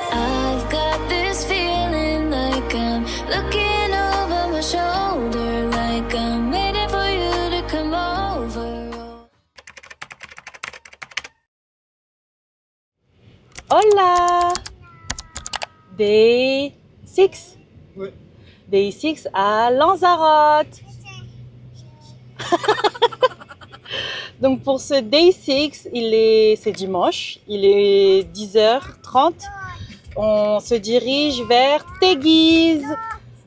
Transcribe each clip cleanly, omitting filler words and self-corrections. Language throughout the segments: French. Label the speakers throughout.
Speaker 1: I've got this feeling like I'm looking over my shoulder, like I'm waiting for you to come over.
Speaker 2: Hola! Day 6.
Speaker 3: Ouais.
Speaker 2: Day 6 à Lanzarote. Donc pour ce Day 6, c'est dimanche, il est 10h30. On se dirige vers Teguise.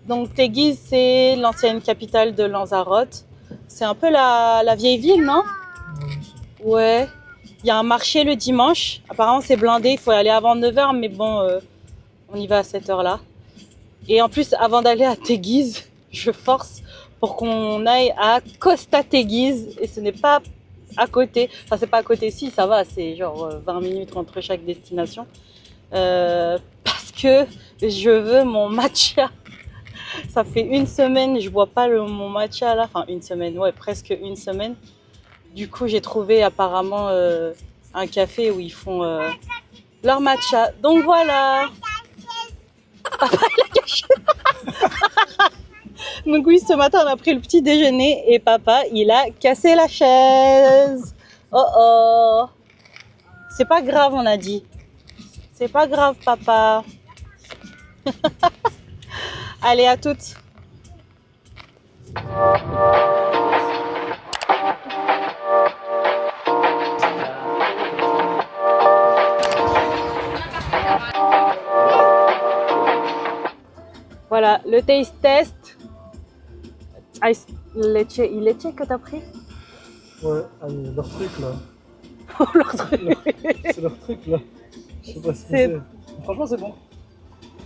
Speaker 2: Donc Teguise, c'est l'ancienne capitale de Lanzarote. C'est un peu la vieille ville, non? Ouais. Il y a un marché le dimanche. Apparemment, c'est blindé. Il faut aller avant 9h, mais bon, on y va à cette heure-là. Et en plus, avant d'aller à Teguise, je force pour qu'on aille à Costa Teguise. Et ce n'est pas à côté. Enfin, c'est pas à côté, si, ça va. C'est genre 20 minutes entre chaque destination. Parce que je veux mon matcha. Ça fait une semaine, je bois pas mon matcha là. Enfin, une semaine, ouais, presque une semaine. Du coup, j'ai trouvé apparemment un café où ils font leur matcha. Donc voilà. Papa, il a caché. Donc oui, ce matin, on a pris le petit déjeuner et papa, il a cassé la chaise. Oh oh. C'est pas grave, on a dit. C'est pas grave, papa. Allez, à toutes. Voilà, le taste test. Ice leche, leche que t'as pris?
Speaker 3: Ouais, leur truc là.
Speaker 2: Leur truc.
Speaker 3: C'est leur truc là. Je sais pas ce que
Speaker 2: C'est-
Speaker 3: c'est. Franchement, c'est bon.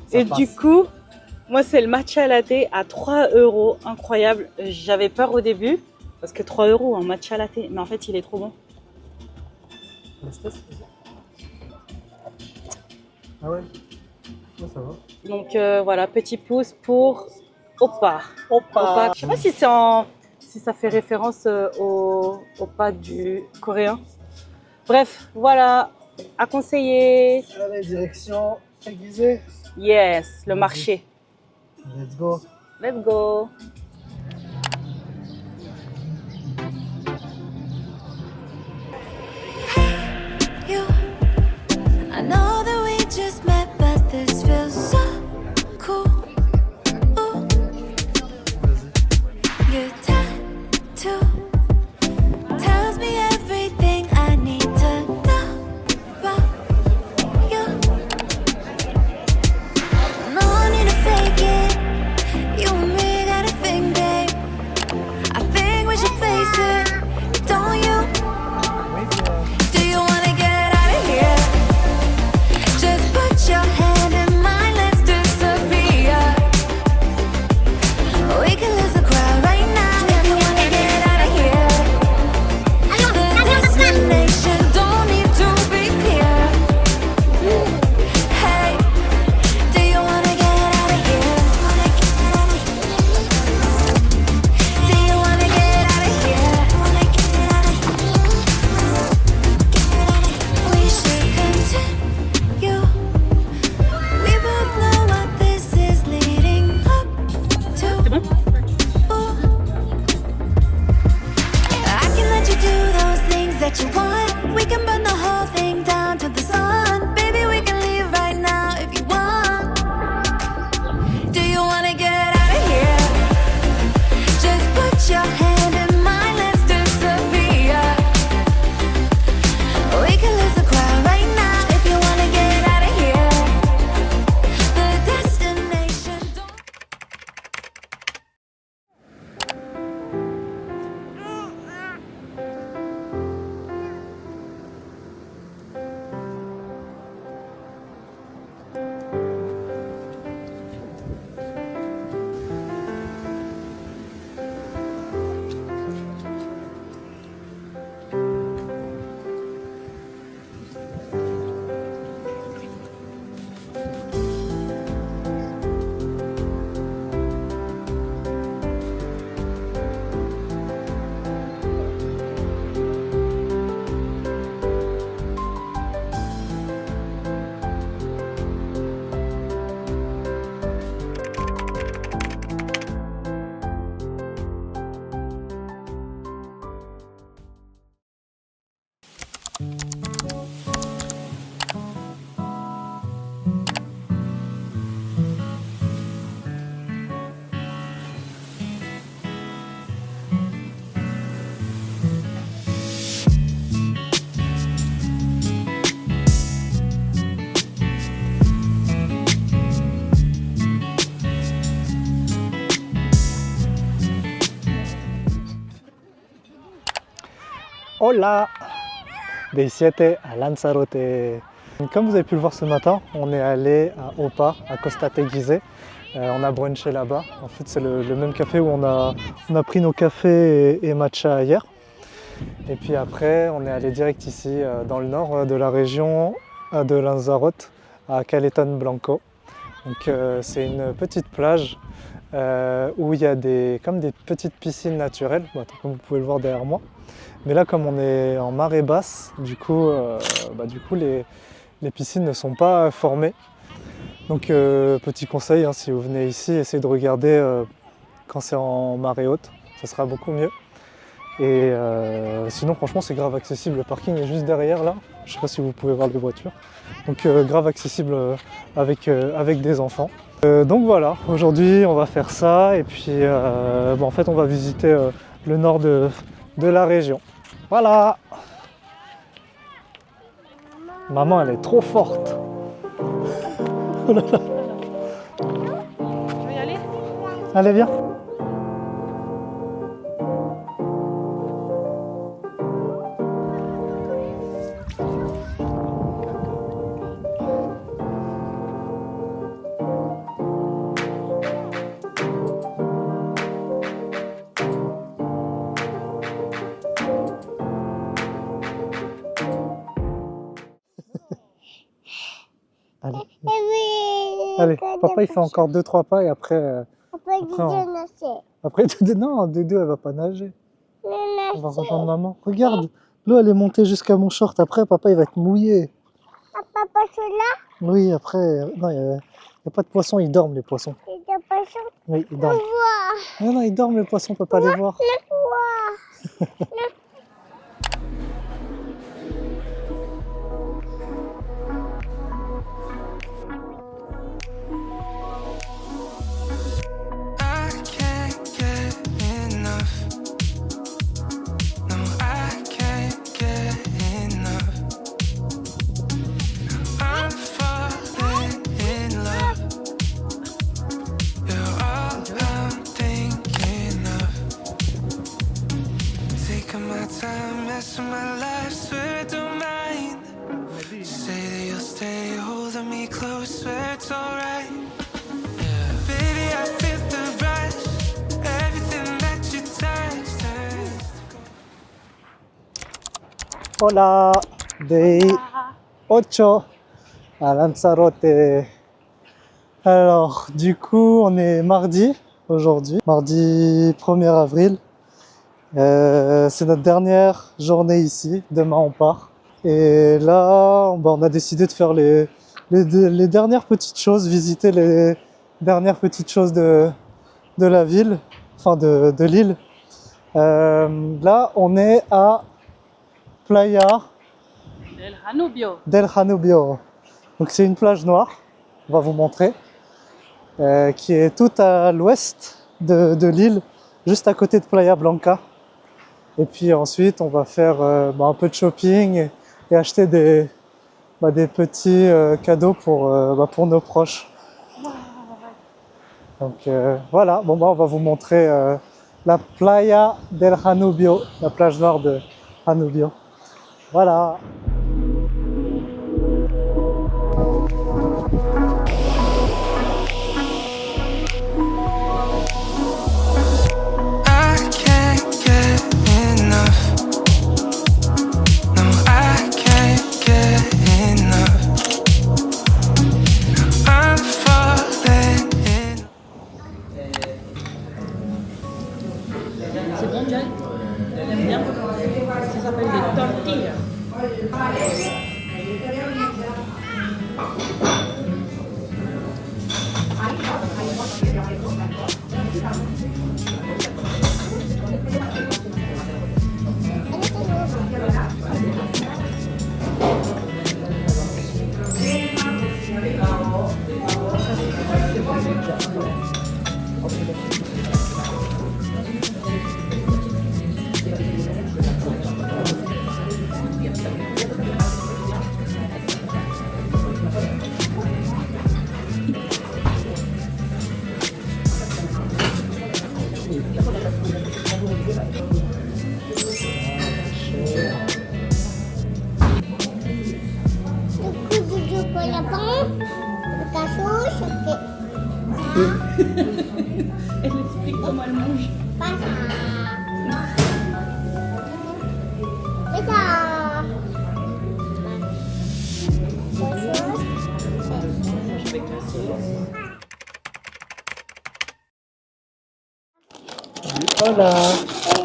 Speaker 3: Ça
Speaker 2: Et
Speaker 3: passe.
Speaker 2: du coup, moi c'est le matcha latte à 3 €, incroyable. J'avais peur au début, parce que 3 € en matcha latte, mais en fait il est trop bon.
Speaker 3: Laisse test. Ah ouais. Ouais, ça va.
Speaker 2: Donc voilà, petit pouce pour Oppa.
Speaker 3: Oppa.
Speaker 2: Je sais pas si ça fait référence au Oppa du coréen. Bref, voilà, à conseiller.
Speaker 3: Allez, direction aiguisée.
Speaker 2: Yes, le marché.
Speaker 3: Let's go.
Speaker 2: Let's go.
Speaker 1: You, I know that we just met, but this feels so cool. Ooh, your tattoo tells me everything I need to know about you. No need to fake it. You and me got a
Speaker 3: Hola! Day 7 à Lanzarote. Comme vous avez pu le voir ce matin, on est allé à Opa, à Costa Teguise. On a brunché là-bas. En fait, c'est le même café où on a pris nos cafés et matcha hier. Et puis après, on est allé direct ici, dans le nord de la région de Lanzarote, à Calleton Blanco. Donc, c'est une petite plage où il y a comme des petites piscines naturelles, comme vous pouvez le voir derrière moi. Mais là, comme on est en marée basse, du coup les piscines ne sont pas formées. Donc petit conseil, si vous venez ici, essayez de regarder quand c'est en marée haute, ça sera beaucoup mieux. Et sinon franchement c'est grave accessible, le parking est juste derrière là, je ne sais pas si vous pouvez voir les voitures. Donc grave accessible avec des enfants. Donc voilà, aujourd'hui on va faire ça et puis en fait on va visiter le nord de la région. Voilà! Maman elle est trop forte! Oh là là.
Speaker 2: Tu veux y aller?
Speaker 3: Allez, viens. Allez. Allez, papa il fait encore 2-3 pas et après non, Doudou elle va pas nager. On va rejoindre maman. Regarde, l'eau elle est montée jusqu'à mon short. Après papa il va être mouillé.
Speaker 4: Papa, là?
Speaker 3: Oui, après, non, il n'y a pas de poissons, ils dorment les poissons.
Speaker 4: Il y a pas ça.
Speaker 3: Oui, ils dorment. Non, ils dorment les poissons, on peut pas les voir. Hola, Day 8 à Lanzarote. Alors, du coup, on est mardi aujourd'hui, mardi 1er avril. C'est notre dernière journée ici, demain on part. Et là, on a décidé de faire les dernières petites choses, visiter les dernières petites choses de la ville, enfin de l'île. Là, on est à Playa del Janubio. Donc c'est une plage noire, on va vous montrer, qui est tout à l'ouest de l'île, juste à côté de Playa Blanca. Et puis ensuite on va faire un peu de shopping et acheter des petits cadeaux pour nos proches. Donc voilà, on va vous montrer la Playa del Janubio, la plage noire de Janubio. Voilà.
Speaker 2: C'est bon, Jack? T'aimes bien? Ça s'appelle des tortillas.
Speaker 4: Lapang, kasus, sakit.
Speaker 2: Elle explique comment elle mange.
Speaker 4: Basah. Basah.
Speaker 3: Voilà.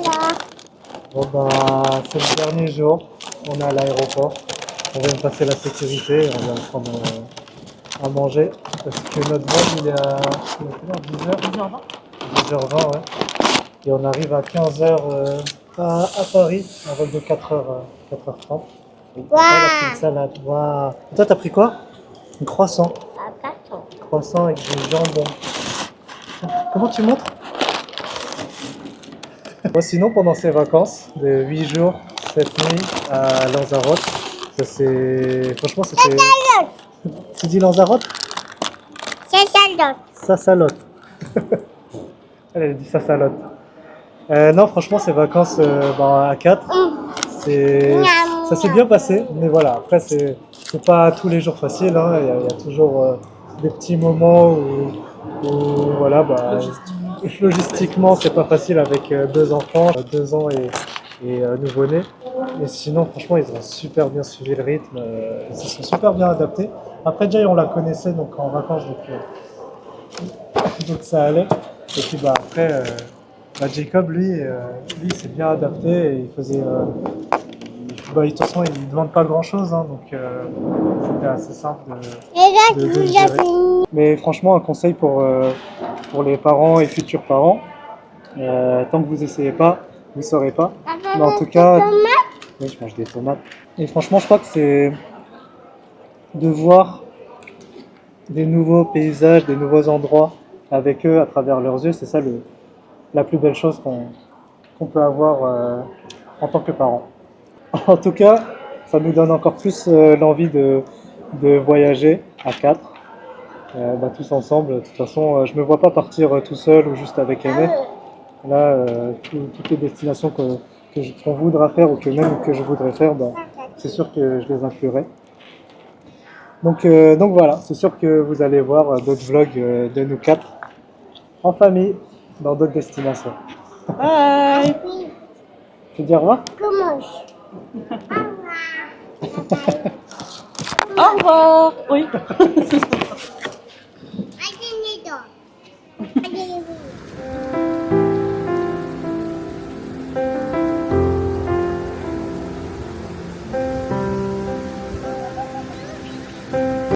Speaker 4: Voilà.
Speaker 3: Bon bah, c'est le dernier jour. On est à l'aéroport. On vient de passer la sécurité. On vient de prendre à manger. Parce que notre vol, il est à 10h20. 10h20, ouais. Et on arrive à 15h à Paris. Un vol de 4h30. Et elle a pris une salade. Waouh. Et toi, t'as pris quoi? Un croissant. Croissant avec du jambon. Comment tu montres? Moi, sinon, pendant ces vacances de 8 jours, 7 nuits à Lanzarote, ça c'est. Franchement, c'était. Tu dis Lanzarote?
Speaker 4: C'est ça,
Speaker 3: Sassalote. Elle dit Sassalote. Non, franchement, ces vacances à 4, ça s'est bien passé. Mais voilà, après, c'est pas tous les jours facile. Hein. Il y a toujours des petits moments où voilà, logistiquement, c'est pas facile avec 2 enfants, 2 ans et nouveau-né. Et sinon, franchement, ils ont super bien suivi le rythme. Ils se sont super bien adaptés. Après, Jay, on la connaissait donc en vacances, donc ça allait. Et puis après, Jacob, lui, il s'est bien adapté et il faisait. De toute façon, il ne demande pas grand-chose, hein, donc c'était assez simple de le gérer. Mais franchement, un conseil pour les parents et futurs parents, tant que vous n'essayez pas, vous ne saurez pas. Mais en tout cas, oui, je mange des tomates. Et franchement, je crois que c'est de voir des nouveaux paysages, des nouveaux endroits avec eux à travers leurs yeux, c'est ça la plus belle chose qu'on peut avoir en tant que parent. En tout cas, ça nous donne encore plus l'envie de voyager à 4, tous ensemble. De toute façon, je ne me vois pas partir tout seul ou juste avec Aimé. Là, toutes les destinations qu'on voudra faire ou que je voudrais faire, c'est sûr que je les inclurai. Donc voilà, c'est sûr que vous allez voir d'autres vlogs de nous 4 en famille dans d'autres destinations.
Speaker 2: Bye.
Speaker 3: Tu dis au revoir?
Speaker 4: Comment?
Speaker 2: Au revoir. Oui.